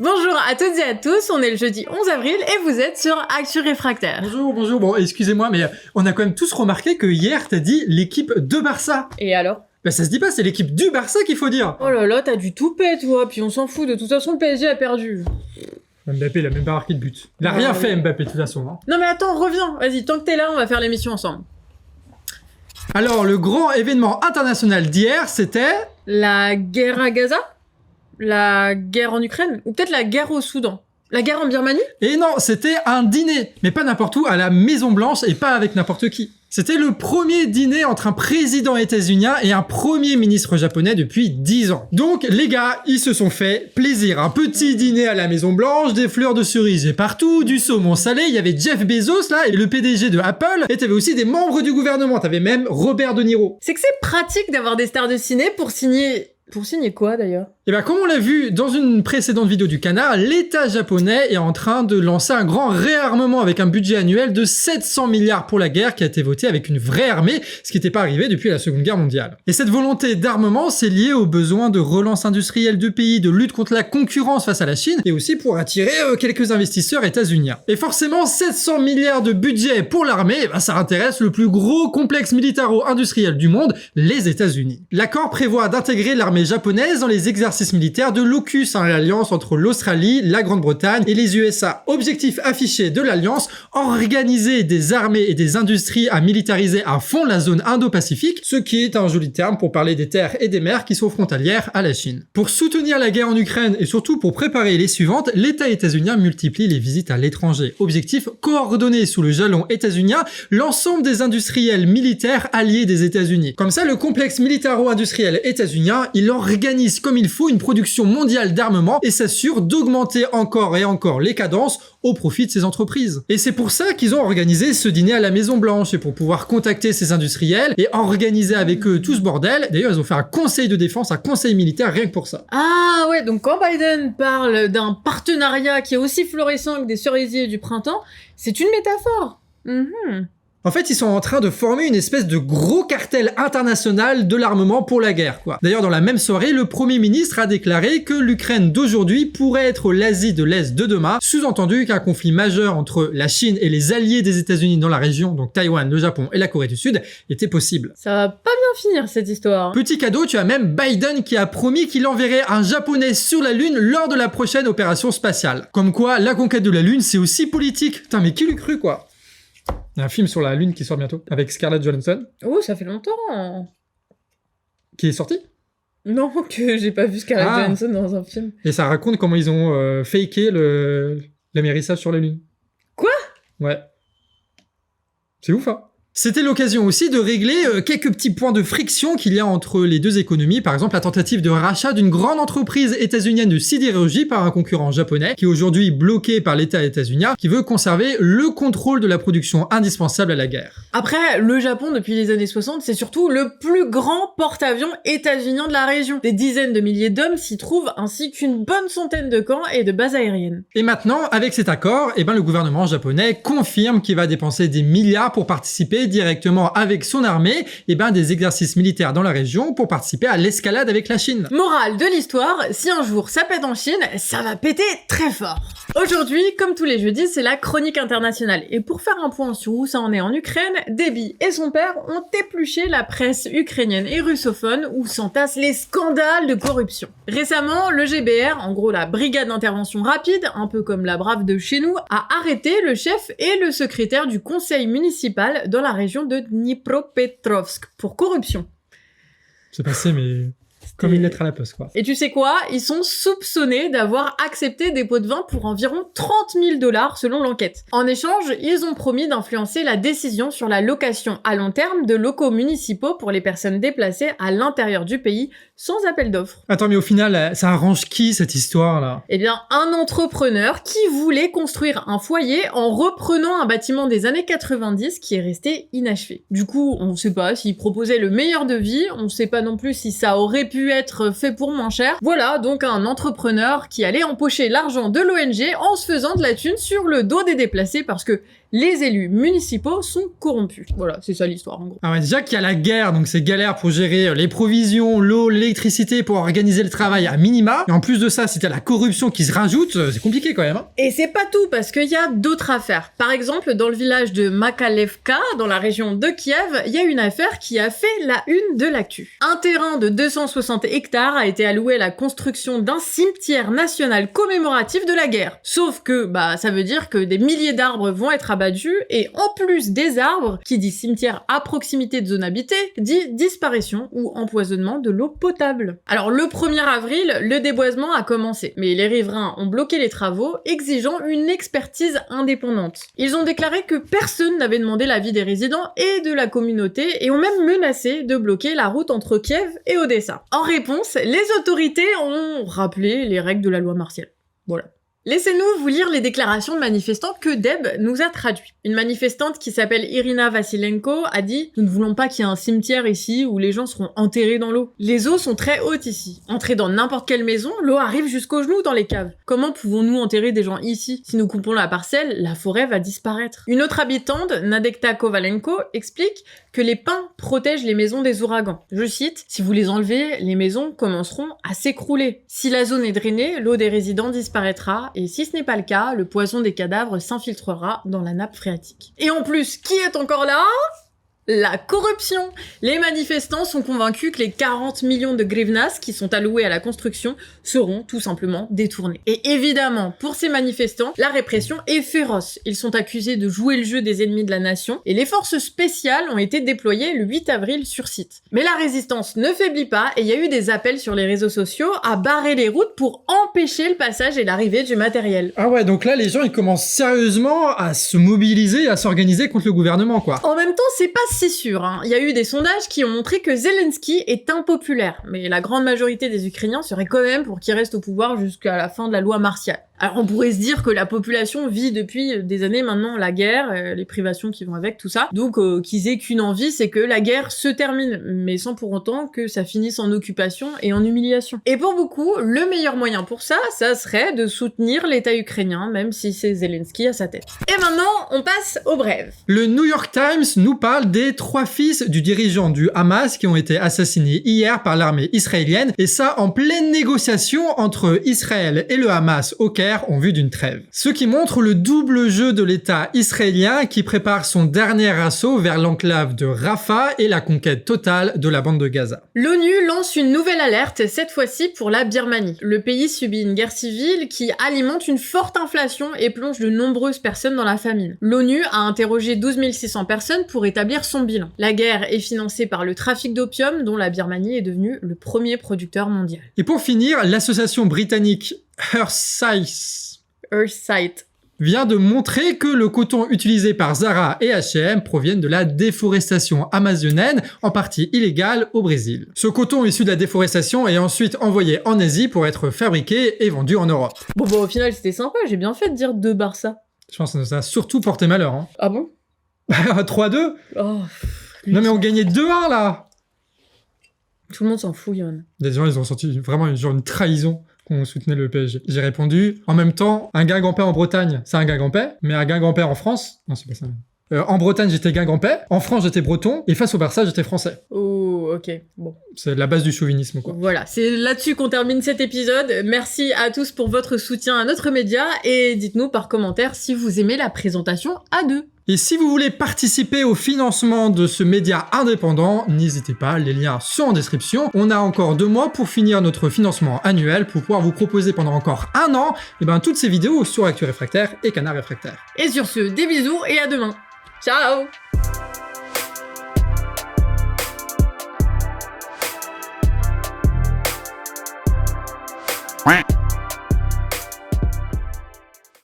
Bonjour à toutes et à tous, on est le jeudi 11 avril et vous êtes sur Actu Réfractaire. Bonjour, bon excusez-moi mais on a quand même tous remarqué que hier t'as dit l'équipe de Barça. Et alors? Bah ça se dit pas, c'est l'équipe du Barça qu'il faut dire. Oh là là, t'as du toupet toi, puis on s'en fout, de toute façon le PSG a perdu. Mbappé il a même pas marqué de but. Il a rien fait Mbappé de toute façon. Hein. Non mais attends, reviens, vas-y, tant que t'es là, on va faire l'émission ensemble. Alors le grand événement international d'hier c'était... La guerre à Gaza? La guerre en Ukraine? Ou peut-être la guerre au Soudan? La guerre en Birmanie? Et non, c'était un dîner, mais pas n'importe où, à la Maison Blanche et pas avec n'importe qui. C'était le premier dîner entre un président états-unien et un premier ministre japonais depuis 10 ans. Donc les gars, ils se sont fait plaisir. Un petit dîner à la Maison Blanche, des fleurs de cerise et partout, du saumon salé, il y avait Jeff Bezos là, et le PDG de Apple, et t'avais aussi des membres du gouvernement, t'avais même Robert De Niro. C'est que c'est pratique d'avoir des stars de ciné pour signer... Pour signer quoi d'ailleurs? Et ben comme on l'a vu dans une précédente vidéo du Canard, l'État japonais est en train de lancer un grand réarmement avec un budget annuel de 700 milliards pour la guerre qui a été voté avec une vraie armée, ce qui n'était pas arrivé depuis la Seconde Guerre mondiale. Et cette volonté d'armement, c'est lié au besoin de relance industrielle du pays, de lutte contre la concurrence face à la Chine, et aussi pour attirer quelques investisseurs états-uniens. Et forcément, 700 milliards de budget pour l'armée, ben ça intéresse le plus gros complexe militaro-industriel du monde, les États-Unis. L'accord prévoit d'intégrer l'armée japonaise dans les exercices militaires de l'AUKUS, l'alliance entre l'Australie, la Grande-Bretagne et les USA. Objectif affiché de l'alliance, organiser des armées et des industries à militariser à fond la zone Indo-Pacifique, ce qui est un joli terme pour parler des terres et des mers qui sont frontalières à la Chine. Pour soutenir la guerre en Ukraine et surtout pour préparer les suivantes, l'État états-unien multiplie les visites à l'étranger. Objectif, coordonner sous le jalon états-unien l'ensemble des industriels militaires alliés des États-Unis. Comme ça, le complexe militaro-industriel états-unien, il organise comme il faut une production mondiale d'armement et s'assure d'augmenter encore et encore les cadences au profit de ces entreprises. Et c'est pour ça qu'ils ont organisé ce dîner à la Maison Blanche, et pour pouvoir contacter ces industriels et organiser avec eux tout ce bordel. D'ailleurs, ils ont fait un conseil de défense, un conseil militaire rien que pour ça. Ah ouais, donc quand Biden parle d'un partenariat qui est aussi florissant que des cerisiers du printemps, c'est une métaphore. En fait, ils sont en train de former une espèce de gros cartel international de l'armement pour la guerre, quoi. D'ailleurs, dans la même soirée, le Premier ministre a déclaré que l'Ukraine d'aujourd'hui pourrait être l'Asie de l'Est de demain, sous-entendu qu'un conflit majeur entre la Chine et les alliés des États-Unis dans la région, donc Taïwan, le Japon et la Corée du Sud, était possible. Ça va pas bien finir, cette histoire. Petit cadeau, tu as même Biden qui a promis qu'il enverrait un Japonais sur la Lune lors de la prochaine opération spatiale. Comme quoi, la conquête de la Lune, c'est aussi politique. Putain, mais qui l'eût cru, quoi? Il y a un film sur la Lune qui sort bientôt, avec Scarlett Johansson. Oh, ça fait longtemps. Qui est sorti? Non, que j'ai pas vu Scarlett Johansson dans un film. Et ça raconte comment ils ont faké l'amérissage sur la Lune. Quoi? Ouais. C'est ouf, hein? C'était l'occasion aussi de régler quelques petits points de friction qu'il y a entre les deux économies. Par exemple, la tentative de rachat d'une grande entreprise états-unienne de sidérurgie par un concurrent japonais, qui est aujourd'hui bloqué par l'État états-unien, qui veut conserver le contrôle de la production indispensable à la guerre. Après, le Japon, depuis les années 60, c'est surtout le plus grand porte-avions états-unien de la région. Des dizaines de milliers d'hommes s'y trouvent, ainsi qu'une bonne centaine de camps et de bases aériennes. Et maintenant, avec cet accord, le gouvernement japonais confirme qu'il va dépenser des milliards pour participer directement avec son armée des exercices militaires dans la région pour participer à l'escalade avec la Chine. Morale de l'histoire, si un jour ça pète en Chine, ça va péter très fort. Aujourd'hui, comme tous les jeudis, c'est la chronique internationale. Et pour faire un point sur où ça en est en Ukraine, Déby et son père ont épluché la presse ukrainienne et russophone où s'entassent les scandales de corruption. Récemment, le GBR, en gros la brigade d'intervention rapide, un peu comme la Brave de chez nous, a arrêté le chef et le secrétaire du conseil municipal dans la région de Dnipropetrovsk pour corruption. C'est passé, mais comme une lettre à la poste, quoi. Et tu sais quoi? Ils sont soupçonnés d'avoir accepté des pots de vin pour environ 30 000 $ selon l'enquête. En échange, ils ont promis d'influencer la décision sur la location à long terme de locaux municipaux pour les personnes déplacées à l'intérieur du pays sans appel d'offres. Attends, mais au final, ça arrange qui, cette histoire-là? Eh bien, un entrepreneur qui voulait construire un foyer en reprenant un bâtiment des années 90 qui est resté inachevé. Du coup, on sait pas s'il proposait le meilleur devis, on sait pas non plus si ça aurait pu être fait pour moins cher. Voilà, donc un entrepreneur qui allait empocher l'argent de l'ONG en se faisant de la thune sur le dos des déplacés parce que les élus municipaux sont corrompus. Voilà, c'est ça l'histoire en gros. Ah ouais, déjà qu'il y a la guerre, donc c'est galère pour gérer les provisions, l'eau, l'électricité, pour organiser le travail à minima. Et en plus de ça, si t'as la corruption qui se rajoute, c'est compliqué quand même. Hein. Et c'est pas tout, parce qu'il y a d'autres affaires. Par exemple, dans le village de Makalevka, dans la région de Kiev, il y a une affaire qui a fait la une de l'actu. Un terrain de 260 hectares a été alloué à la construction d'un cimetière national commémoratif de la guerre. Sauf que, ça veut dire que des milliers d'arbres vont être abattus, et en plus des arbres, qui dit cimetière à proximité de zones habitées, dit disparition ou empoisonnement de l'eau potable. Alors le 1er avril, le déboisement a commencé, mais les riverains ont bloqué les travaux, exigeant une expertise indépendante. Ils ont déclaré que personne n'avait demandé l'avis des résidents et de la communauté, et ont même menacé de bloquer la route entre Kiev et Odessa. En réponse, les autorités ont rappelé les règles de la loi martiale. Voilà. Laissez-nous vous lire les déclarations de manifestants que Deb nous a traduits. Une manifestante qui s'appelle Irina Vassilenko a dit « Nous ne voulons pas qu'il y ait un cimetière ici où les gens seront enterrés dans l'eau. Les eaux sont très hautes ici. Entrer dans n'importe quelle maison, l'eau arrive jusqu'aux genoux dans les caves. Comment pouvons-nous enterrer des gens ici? Si nous coupons la parcelle, la forêt va disparaître. » Une autre habitante, Nadekta Kovalenko, explique que les pins protègent les maisons des ouragans. Je cite « Si vous les enlevez, les maisons commenceront à s'écrouler. Si la zone est drainée, l'eau des résidents disparaîtra. Et si ce n'est pas le cas, le poison des cadavres s'infiltrera dans la nappe phréatique. » Et en plus, qui est encore là ? La corruption! Les manifestants sont convaincus que les 40 millions de grivnas qui sont alloués à la construction seront tout simplement détournés. Et évidemment, pour ces manifestants, la répression est féroce. Ils sont accusés de jouer le jeu des ennemis de la nation et les forces spéciales ont été déployées le 8 avril sur site. Mais la résistance ne faiblit pas et il y a eu des appels sur les réseaux sociaux à barrer les routes pour empêcher le passage et l'arrivée du matériel. Ah ouais, donc là, les gens, ils commencent sérieusement à se mobiliser, à s'organiser contre le gouvernement, quoi. En même temps, c'est pas si sûr, hein. Il y a eu des sondages qui ont montré que Zelensky est impopulaire, mais la grande majorité des Ukrainiens seraient quand même pour qu'il reste au pouvoir jusqu'à la fin de la loi martiale. Alors on pourrait se dire que la population vit depuis des années maintenant la guerre, les privations qui vont avec, tout ça, donc qu'ils aient qu'une envie, c'est que la guerre se termine, mais sans pour autant que ça finisse en occupation et en humiliation. Et pour beaucoup, le meilleur moyen pour ça serait de soutenir l'État ukrainien, même si c'est Zelensky à sa tête. Et maintenant, on passe au bref. Le New York Times nous parle des 3 fils du dirigeant du Hamas qui ont été assassinés hier par l'armée israélienne, et ça en pleine négociation entre Israël et le Hamas au Caire en vue d'une trêve. Ce qui montre le double jeu de l'État israélien qui prépare son dernier assaut vers l'enclave de Rafah et la conquête totale de la bande de Gaza. L'ONU lance une nouvelle alerte, cette fois-ci pour la Birmanie. Le pays subit une guerre civile qui alimente une forte inflation et plonge de nombreuses personnes dans la famine. L'ONU a interrogé 12 600 personnes pour établir son bilan. La guerre est financée par le trafic d'opium dont la Birmanie est devenue le premier producteur mondial. Et pour finir, l'association britannique Earthsight vient de montrer que le coton utilisé par Zara et H&M proviennent de la déforestation amazonienne, en partie illégale au Brésil. Ce coton issu de la déforestation est ensuite envoyé en Asie pour être fabriqué et vendu en Europe. Bon au final c'était sympa, j'ai bien fait de dire 2 Barça. Je pense que ça a surtout porté malheur. Hein. Ah bon? 3-2 Oh, non mais on gagnait 2-1 là. Tout le monde s'en fout, Yann. Les gens ils ont senti vraiment une trahison qu'on soutenait le PSG. J'ai répondu, en même temps, un guingampais en Bretagne, c'est un guingampais, mais un guingampais en France, non c'est pas ça. En Bretagne j'étais guingampais, en France j'étais breton, et face au Barça j'étais français. Oh, ok, bon. C'est la base du chauvinisme, quoi. Voilà, c'est là-dessus qu'on termine cet épisode. Merci à tous pour votre soutien à notre média, et dites-nous par commentaire si vous aimez la présentation à 2. Et si vous voulez participer au financement de ce média indépendant, n'hésitez pas, les liens sont en description. On a encore 2 mois pour finir notre financement annuel, pour pouvoir vous proposer pendant encore 1 an, toutes ces vidéos sur Actu Réfractaire et Canard Réfractaire. Et sur ce, des bisous et à demain. Ciao! Quack.